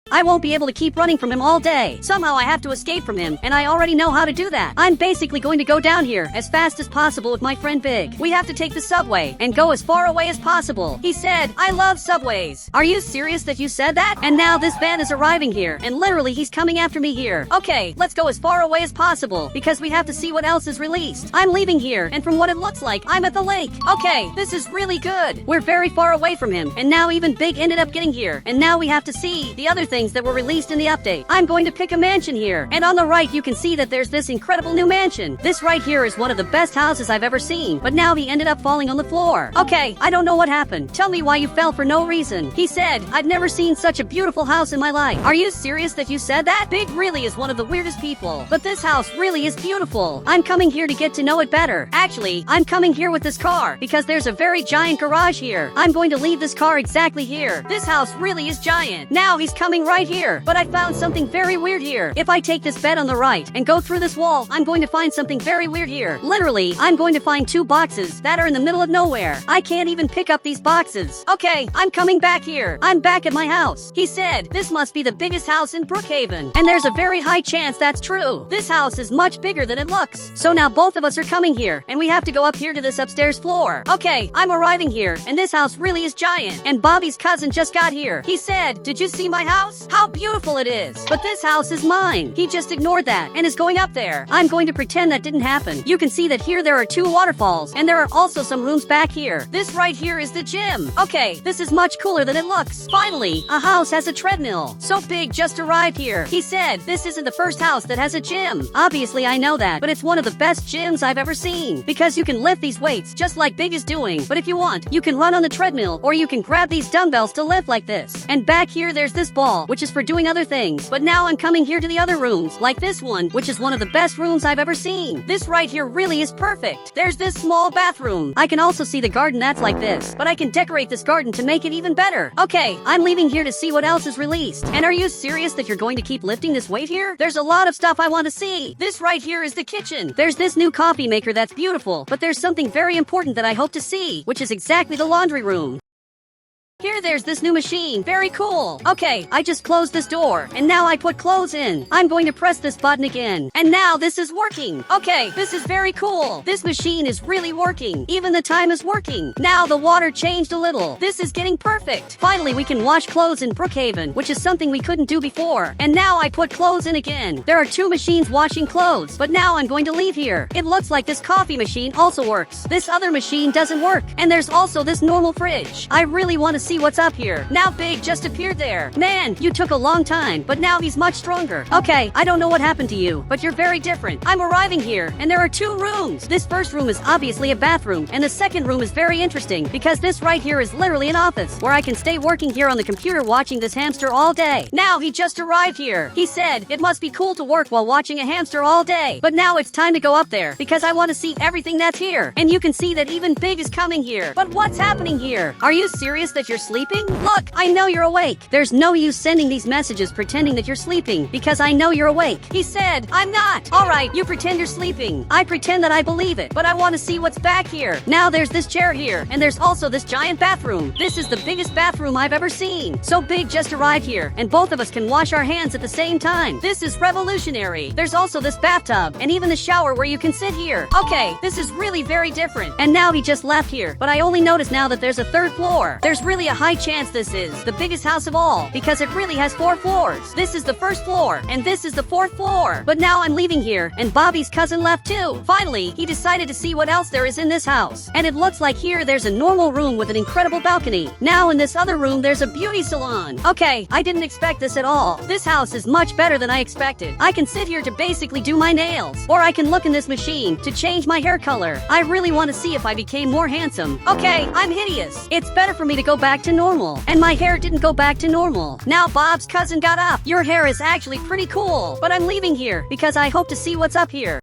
I won't be able to keep running from him all day. Somehow I have to escape from him, and I already know how to do that. I'm basically going to go down here as fast as possible with my friend Big. We have to take the subway and go as far away as possible. He said, "I love subways." Are you serious that you said that? And now this van is arriving here, and literally he's coming after me here. Okay, let's go as far away as possible, because we have to see what else is released. I'm leaving here, and from what it looks like, I'm at the lake. Okay, this is really good. We're very far away from him, and now even Big ended up getting here, and now we have to see the other things that were released in the update. I'm going to pick a mansion here, and on the right you can see that there's this incredible new mansion. This right here is one of the best houses I've ever seen, but now he ended up falling on the floor. Okay, I don't know what happened. Tell me why you fell for no reason. He said, "I've never seen such a beautiful house in my life." Are you serious that you said that? Big really is one of the weirdest people, but this house really is beautiful. I'm coming here to get to know it better. Actually, I'm coming here with this car because there's a very giant garage here. I'm going to leave this car exactly here. This house really is giant. Now he's coming right here. But I found something very weird here. If I take this bed on the right and go through this wall, I'm going to find something very weird here. Literally, I'm going to find two boxes that are in the middle of nowhere. I can't even pick up these boxes. Okay, I'm coming back here. I'm back at my house. He said, "This must be the biggest house in Brookhaven." And there's a very high chance that's true. This house is much bigger than it looks. So now both of us are coming here, and we have to go up here to this upstairs floor. Okay, I'm arriving here, and this house really is giant. And Bobby's cousin just got here. He said, "Did you see my house? How beautiful it is. But this house is mine." He just ignored that and is going up there. I'm going to pretend that didn't happen. You can see that here there are two waterfalls, and there are also some rooms back here. This right here is the gym. Okay, this is much cooler than it looks. Finally, a house has a treadmill. So Big just arrived here. He said, "This isn't the first house that has a gym." Obviously I know that, but it's one of the best gyms I've ever seen, because you can lift these weights just like Big is doing. But if you want, you can run on the treadmill, or you can grab these dumbbells to lift like this. And back here there's this ball, which is for doing other things. But now I'm coming here to the other rooms, like this one, which is one of the best rooms I've ever seen. This right here really is perfect. There's this small bathroom. I can also see the garden that's like this, but I can decorate this garden to make it even better. Okay, I'm leaving here to see what else is released. And are you serious that you're going to keep lifting this weight here? There's a lot of stuff I want to see. This right here is the kitchen. There's this new coffee maker that's beautiful, but there's something very important that I hope to see, which is exactly the laundry room. Here there's this new machine. Very cool. Okay, I just closed this door, and now I put clothes in. I'm going to press this button again, and now this is working. Okay, this is very cool. This machine is really working. Even the time is working. Now the water changed a little. This is getting perfect. Finally, we can wash clothes in Brookhaven, which is something we couldn't do before. And now I put clothes in again. There are two machines washing clothes, but now I'm going to leave here. It looks like this coffee machine also works. This other machine doesn't work, and there's also this normal fridge. I really want to see what's up here. Now Big just appeared there. Man, you took a long time, but now he's much stronger. Okay, I don't know what happened to you, but you're very different. I'm arriving here, and there are two rooms. This first room is obviously a bathroom, and the second room is very interesting, because this right here is literally an office, where I can stay working here on the computer watching this hamster all day. Now he just arrived here. He said, "It must be cool to work while watching a hamster all day." But now it's time to go up there, because I want to see everything that's here. And you can see that even Big is coming here. But what's happening here? Are you serious that you're sleeping? Look, I know you're awake. There's no use sending these messages pretending that you're sleeping, because I know you're awake. He said, "I'm not." Alright, you pretend you're sleeping. I pretend that I believe it, but I want to see what's back here. Now there's this chair here, and there's also this giant bathroom. This is the biggest bathroom I've ever seen. So Big just arrived here, and both of us can wash our hands at the same time. This is revolutionary. There's also this bathtub, and even the shower where you can sit here. Okay, this is really very different. And now he just left here, but I only noticed now that there's a third floor. There's really really a high chance this is the biggest house of all, because it really has 4 floors. This is the first floor, and this is the 4th floor. But now I'm leaving here, and Bobby's cousin left too. Finally, he decided to see what else there is in this house. And it looks like here there's a normal room with an incredible balcony. Now in this other room there's a beauty salon. Okay, I didn't expect this at all. This house is much better than I expected. I can sit here to basically do my nails, or I can look in this machine to change my hair color. I really want to see if I became more handsome. Okay, I'm hideous. It's better for me to go back to normal. And my hair didn't go back to normal. Now Bob's cousin got up. Your hair is actually pretty cool, but I'm leaving here because I hope to see what's up here.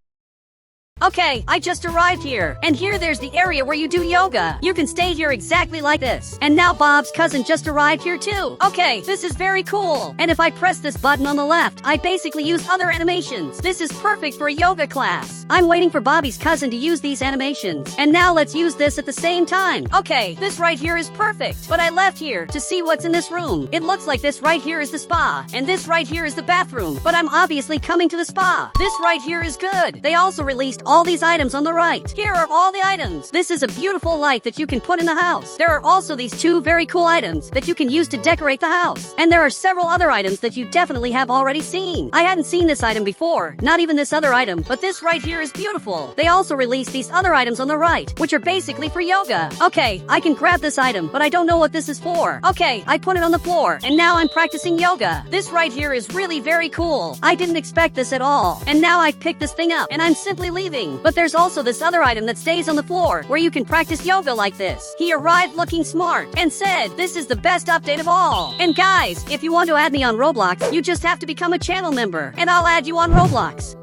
Okay, I just arrived here, and here there's the area where you do yoga. You can stay here exactly like this. And now Bob's cousin just arrived here too. Okay, this is very cool. And if I press this button on the left, I basically use other animations. This is perfect for a yoga class. I'm waiting for Bobby's cousin to use these animations. And now let's use this at the same time. Okay, this right here is perfect. But I left here to see what's in this room. It looks like this right here is the spa, and this right here is the bathroom. But I'm obviously coming to the spa. This right here is good. They also released all these items on the right. Here are all the items. This is a beautiful light that you can put in the house. There are also these 2 very cool items that you can use to decorate the house. And there are several other items that you definitely have already seen. I hadn't seen this item before, not even this other item, but this right here is beautiful. They also released these other items on the right, which are basically for yoga. Okay, I can grab this item, but I don't know what this is for. Okay, I put it on the floor, and now I'm practicing yoga. This right here is really very cool. I didn't expect this at all. And now I've picked this thing up, and I'm simply leaving. But there's also this other item that stays on the floor, where you can practice yoga like this. He arrived looking smart, and said, this is the best update of all. And guys, if you want to add me on Roblox, you just have to become a channel member, and I'll add you on Roblox.